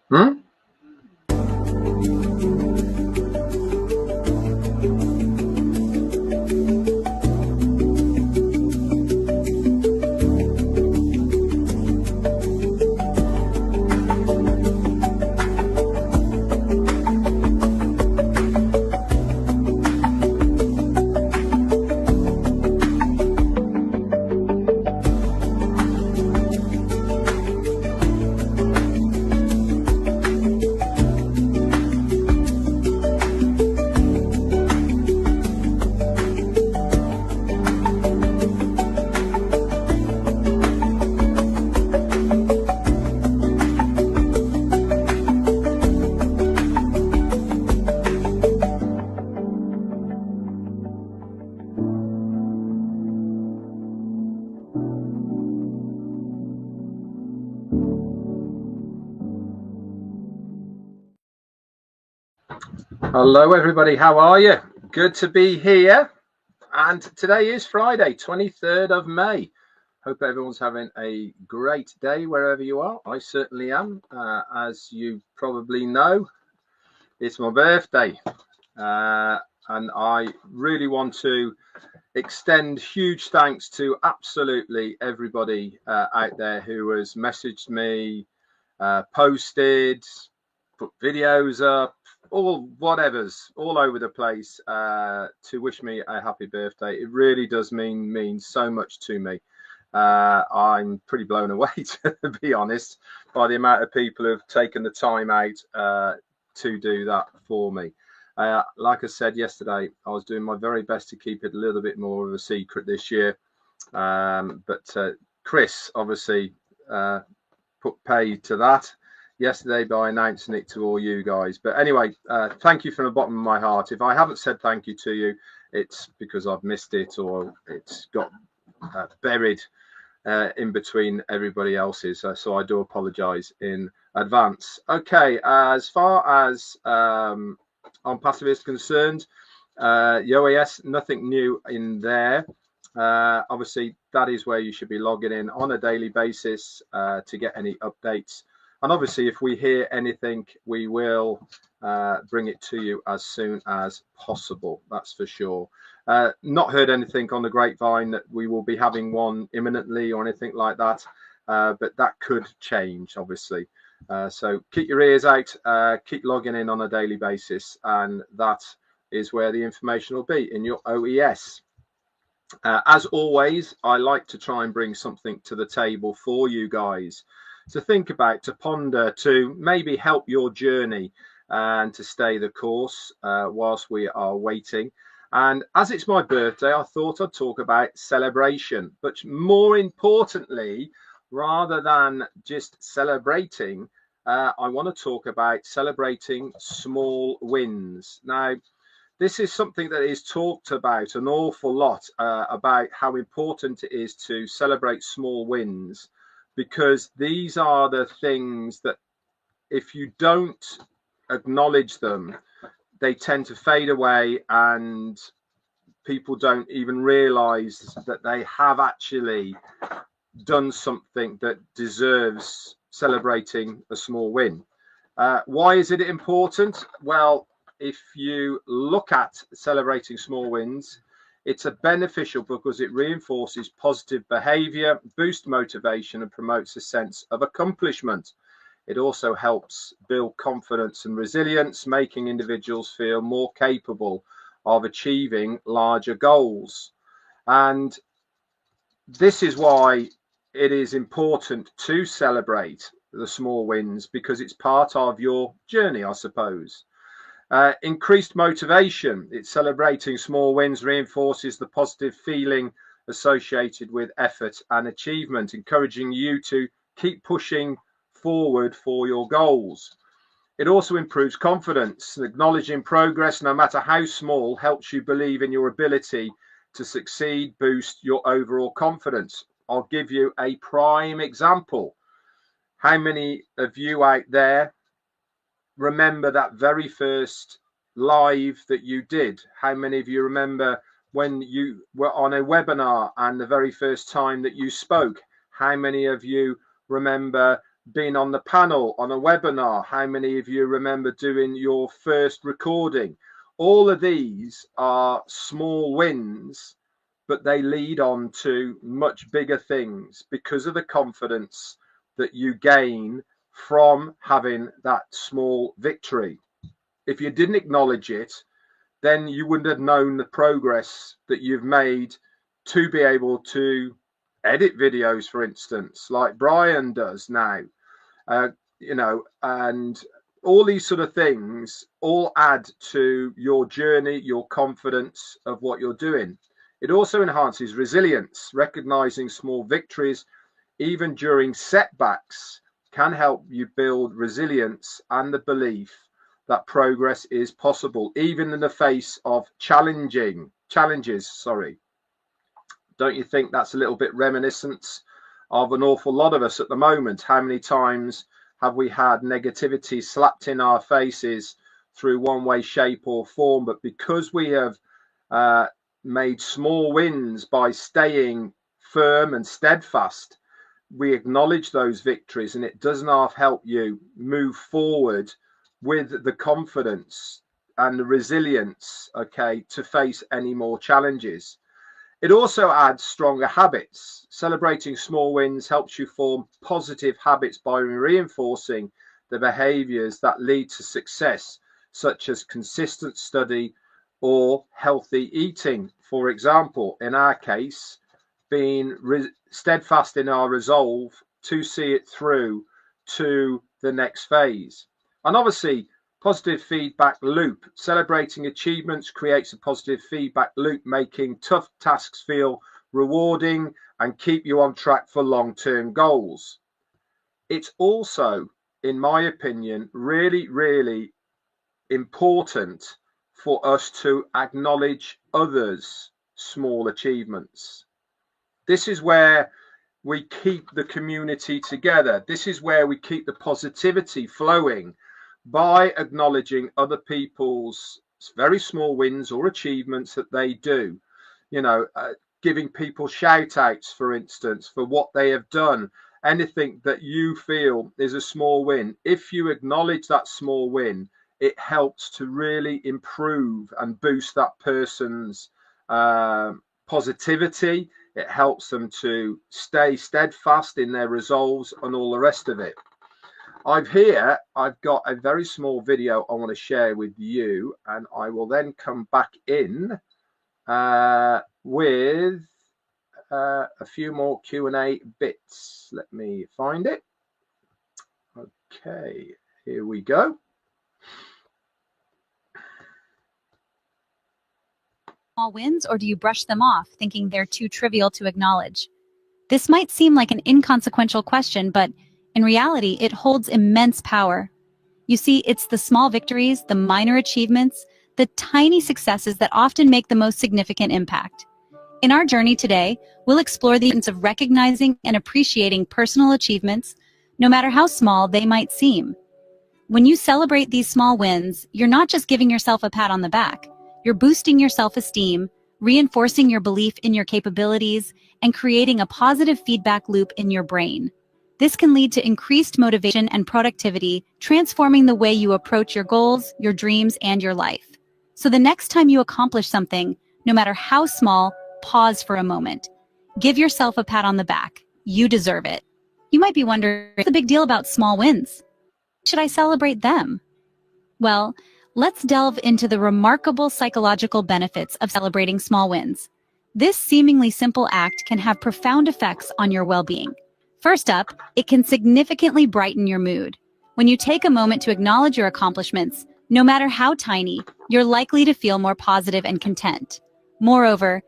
Hmm? Hello, everybody. How are you? Good to be here. And today is Friday, 23rd of May. Hope everyone's having a great day wherever you are. I certainly am. As you probably know, it's my birthday. And I really want to extend huge thanks to absolutely everybody out there who has messaged me, posted, put videos up, all whatever's all over the place to wish me a happy birthday. It really does mean so much to me. I'm pretty blown away, to be honest, by the amount of people who've taken the time out to do that for me. Like I said yesterday, I was doing my very best to keep it a little bit more of a secret this year. But Chris obviously put pay to that yesterday by announcing it to all you guys. But anyway, thank you from the bottom of my heart. If I haven't said thank you to you, it's because I've missed it or it's got buried in between everybody else's. So I do apologize in advance. Okay, as far as Onpassive is concerned, yes, nothing new in there. Obviously, that is where you should be logging in on a daily basis to get any updates. And obviously, if we hear anything, we will bring it to you as soon as possible. That's for sure. Not heard anything on the grapevine that we will be having one imminently or anything like that, but that could change, obviously. So keep your ears out, keep logging in on a daily basis, and that is where the information will be in your OES. As always, I like to try and bring something to the table for you guys to think about, to ponder, to maybe help your journey and to stay the course whilst we are waiting. And as it's my birthday, I thought I'd talk about celebration, but more importantly, rather than just celebrating, I want to talk about celebrating small wins. Now, this is something that is talked about an awful lot about how important it is to celebrate small wins, because these are the things that if you don't acknowledge them, they tend to fade away and people don't even realize that they have actually done something that deserves celebrating a small win. Why is it important? Well, if you look at celebrating small wins, it's a beneficial because it reinforces positive behavior, boosts motivation, and promotes a sense of accomplishment. It also helps build confidence and resilience, making individuals feel more capable of achieving larger goals. And this is why it is important to celebrate the small wins, because it's part of your journey, I suppose. Increased motivation. It's celebrating small wins reinforces the positive feeling associated with effort and achievement, encouraging you to keep pushing forward for your goals. It also improves confidence. Acknowledging progress, no matter how small, helps you believe in your ability to succeed, boost your overall confidence. I'll give you a prime example. How many of you out there remember that very first live that you did? How many of you remember when you were on a webinar and the very first time that you spoke? How many of you remember been on the panel, on a webinar? How many of you remember doing your first recording? All of these are small wins, but they lead on to much bigger things because of the confidence that you gain from having that small victory. If you didn't acknowledge it, then you wouldn't have known the progress that you've made to be able to edit videos, for instance, like Brian does now. And all these sort of things all add to your journey, your confidence of what you're doing. It also enhances resilience. Recognizing small victories, even during setbacks, can help you build resilience and the belief that progress is possible, even in the face of challenges. Don't you think that's a little bit reminiscent of an awful lot of us at the moment? How many times have we had negativity slapped in our faces through one way, shape or form? But because we have made small wins by staying firm and steadfast, we acknowledge those victories, and it does not help you move forward with the confidence and the resilience, okay, to face any more challenges. It also adds stronger habits. Celebrating small wins helps you form positive habits by reinforcing the behaviors that lead to success, such as consistent study or healthy eating. For example, in our case, being steadfast in our resolve to see it through to the next phase. And obviously, positive feedback loop. Celebrating achievements creates a positive feedback loop, making tough tasks feel rewarding and keep you on track for long-term goals. It's also, in my opinion, really, really important for us to acknowledge others' small achievements. This is where we keep the community together. This is where we keep the positivity flowing, by acknowledging other people's very small wins or achievements that they do. Giving people shout outs, for instance, for what they have done. Anything that you feel is a small win, if you acknowledge that small win, it helps to really improve and boost that person's positivity. It helps them to stay steadfast in their resolves and all the rest of it. I've got a very small video I want to share with you, and I will then come back in with a few more Q&A bits. Let me find it. Okay, here we go. Small wins, or do you brush them off, thinking they're too trivial to acknowledge? This might seem like an inconsequential question, but in reality, it holds immense power. You see, it's the small victories, the minor achievements, the tiny successes that often make the most significant impact. In our journey today, we'll explore the importance of recognizing and appreciating personal achievements, no matter how small they might seem. When you celebrate these small wins, you're not just giving yourself a pat on the back. You're boosting your self-esteem, reinforcing your belief in your capabilities, and creating a positive feedback loop in your brain. This can lead to increased motivation and productivity, transforming the way you approach your goals, your dreams, and your life. So the next time you accomplish something, no matter how small, pause for a moment. Give yourself a pat on the back. You deserve it. You might be wondering, what's the big deal about small wins? Should I celebrate them? Well, let's delve into the remarkable psychological benefits of celebrating small wins. This seemingly simple act can have profound effects on your well-being. First up, it can significantly brighten your mood. When you take a moment to acknowledge your accomplishments, no matter how tiny, you're likely to feel more positive and content. Moreover,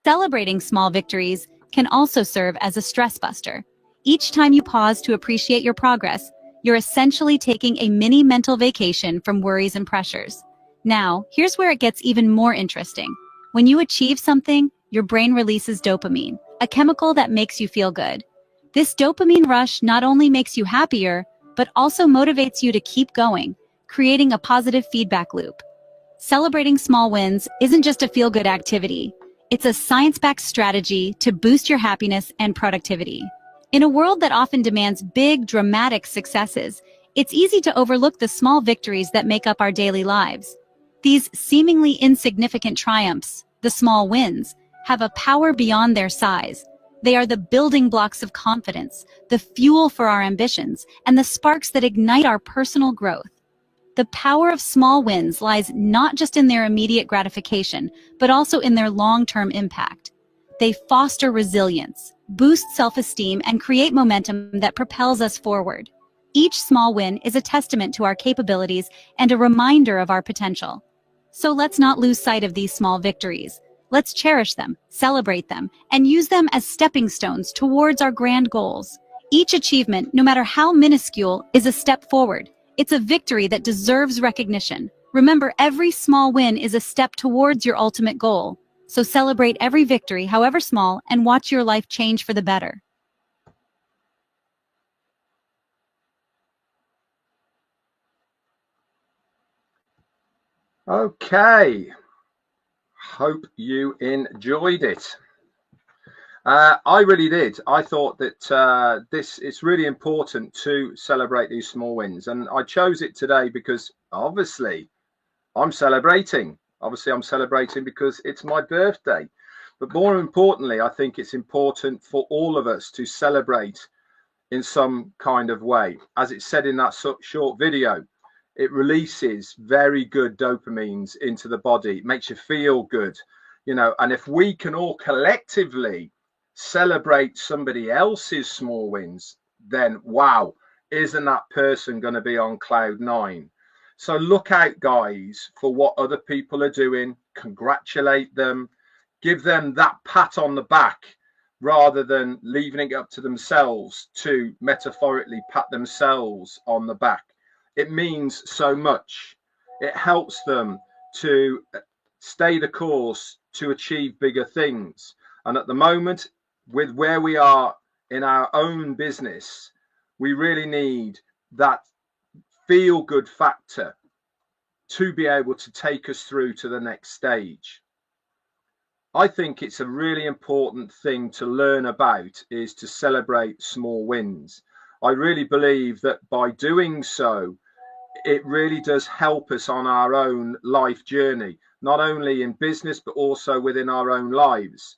celebrating small victories can also serve as a stress buster. Each time you pause to appreciate your progress, you're essentially taking a mini mental vacation from worries and pressures. Now, here's where it gets even more interesting. When you achieve something, your brain releases dopamine, a chemical that makes you feel good. This dopamine rush not only makes you happier, but also motivates you to keep going, creating a positive feedback loop. Celebrating small wins isn't just a feel-good activity. It's a science-backed strategy to boost your happiness and productivity. In a world that often demands big, dramatic successes, it's easy to overlook the small victories that make up our daily lives. These seemingly insignificant triumphs, the small wins, have a power beyond their size. They are the building blocks of confidence, the fuel for our ambitions, and the sparks that ignite our personal growth. The power of small wins lies not just in their immediate gratification, but also in their long-term impact. They foster resilience, boost self-esteem, and create momentum that propels us forward. Each small win is a testament to our capabilities and a reminder of our potential. So let's not lose sight of these small victories. Let's cherish them, celebrate them, and use them as stepping stones towards our grand goals. Each achievement, no matter how minuscule, is a step forward. It's a victory that deserves recognition. Remember, every small win is a step towards your ultimate goal. So celebrate every victory, however small, and watch your life change for the better. Okay, hope you enjoyed it. I really did. I thought that it's really important to celebrate these small wins, and I chose it today because obviously I'm celebrating. Obviously, I'm celebrating because it's my birthday. But more importantly, I think it's important for all of us to celebrate in some kind of way. As it said in that short video, it releases very good dopamines into the body. It makes you feel good, you know. And if we can all collectively celebrate somebody else's small wins, then wow, isn't that person going to be on cloud nine? So look out, guys, for what other people are doing. Congratulate them, give them that pat on the back rather than leaving it up to themselves to metaphorically pat themselves on the back. It means so much. It helps them to stay the course to achieve bigger things. And at the moment, with where we are in our own business, we really need that feel good factor to be able to take us through to the next stage. I think it's a really important thing to learn about is to celebrate small wins. I really believe that by doing so, it really does help us on our own life journey, not only in business, but also within our own lives.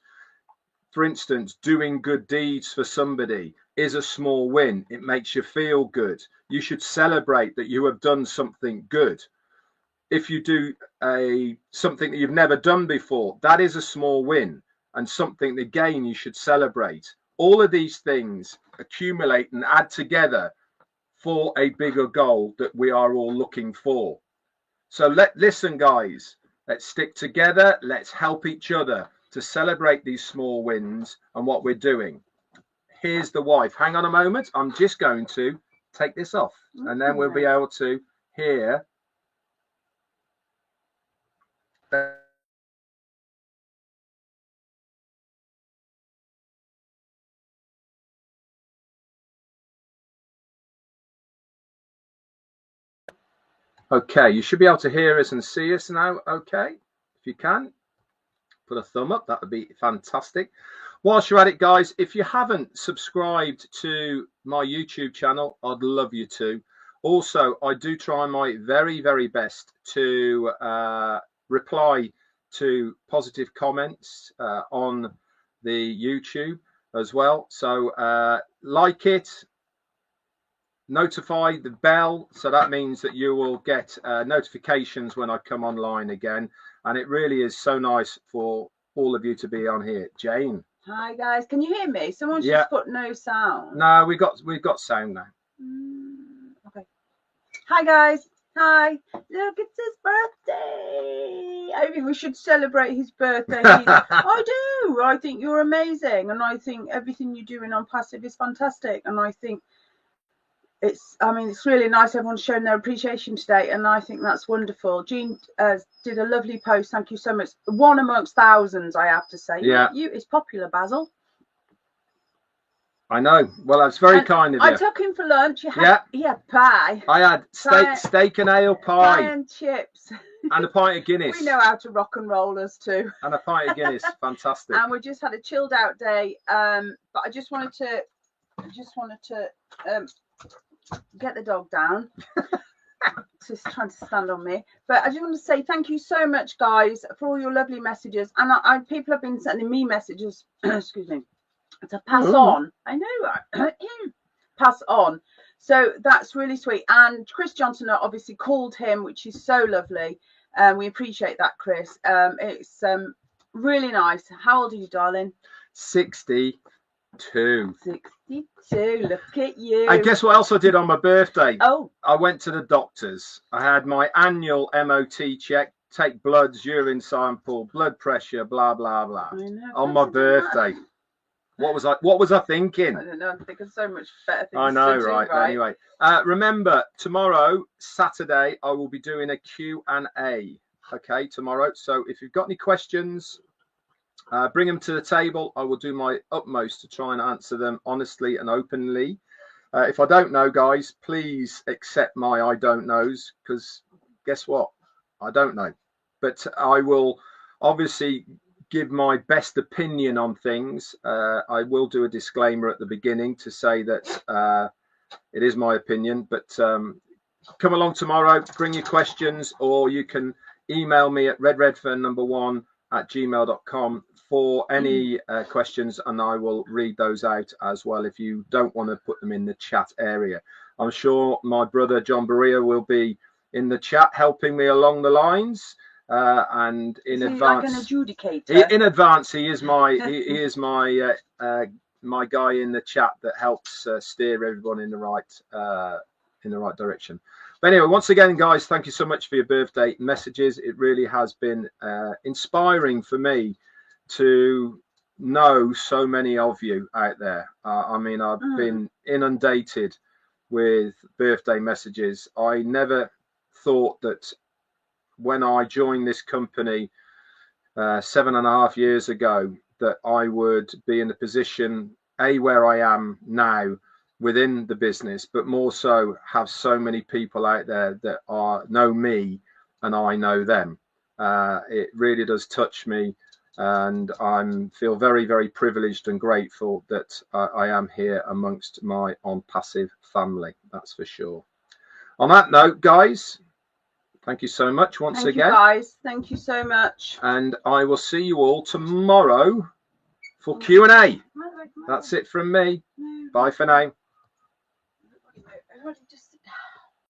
For instance, doing good deeds for somebody is a small win. It makes you feel good. You should celebrate that you have done something good. If you do something that you've never done before, that is a small win and something again you should celebrate. All of these things accumulate and add together for a bigger goal that we are all looking for. So listen, guys, let's stick together. Let's help each other to celebrate these small wins and what we're doing. Here's the wife. Hang on a moment. I'm just going to take this off and then we'll be able to hear. Okay, you should be able to hear us and see us now. Okay, if you can, put a thumb up. That would be fantastic. Whilst you're at it, guys, if you haven't subscribed to my YouTube channel, I'd love you to. Also, I do try my very, very best to reply to positive comments on the YouTube as well. So like it, notify the bell, so that means that you will get notifications when I come online again. And it really is so nice for all of you to be on here. Jane. Hi guys, can you hear me? Someone's just put no sound. No, we've got sound now. Okay. Hi guys. Hi. Look, it's his birthday. I think we should celebrate his birthday. I do. I think you're amazing, and I think everything you do in Onpassive is fantastic. And I think it's really nice everyone's shown their appreciation today, and I think that's wonderful. Jean did a lovely post. Thank you so much. One amongst thousands, I have to say. Yeah, it's popular, Basil. I know. Well, that's very kind of you. I took him for lunch. Pie. I had steak and ale pie and chips and a pint of Guinness. We know how to rock and roll us too. And a pint of Guinness. Fantastic. And we just had a chilled out day. But I just wanted to I just wanted to get the dog down. Just trying to stand on me, but I just want to say thank you so much, guys, for all your lovely messages. And people have been sending me messages, excuse me, to pass on. I know, pass on. So that's really sweet. And Chris Johnson obviously called him, which is so lovely. We appreciate that, Chris. It's really nice. How old are you, darling? 62. 62. Look at you. And guess what else I did on my birthday? Oh. I went to the doctors. I had my annual MOT check, take bloods, urine sample, blood pressure, blah, blah, blah. I know, on my birthday. What was I thinking? I don't know. I'm thinking so much better things. I know, to do, right? Anyway, remember, tomorrow, Saturday, I will be doing a Q&A. Okay, tomorrow. So if you've got any questions, bring them to the table. I will do my utmost to try and answer them honestly and openly. If I don't know, guys, please accept my I don't knows, because guess what? I don't know. But I will obviously give my best opinion on things. I will do a disclaimer at the beginning to say that it is my opinion. But come along tomorrow, bring your questions, or you can email me at redredfern1@gmail.com for any questions, and I will read those out as well if you don't want to put them in the chat area. I'm sure my brother John Berea will be in the chat helping me along the lines, and in advance, like an adjudicator? In advance, he is my my guy in the chat that helps steer everyone in the right direction. But anyway, once again, guys, thank you so much for your birthday messages. It really has been inspiring for me to know so many of you out there. I mean, I've been inundated with birthday messages. I never thought that when I joined this company 7.5 years ago that I would be in the position where I am now within the business, but more so have so many people out there that know me and I know them. It really does touch me, and I feel very, very privileged and grateful that I am here amongst my Onpassive family. That's for sure. On that note, guys, thank you so much once again. Thank you, guys. Thank you so much. And I will see you all tomorrow for Q&A. That's it from me. Bye for now. Everybody just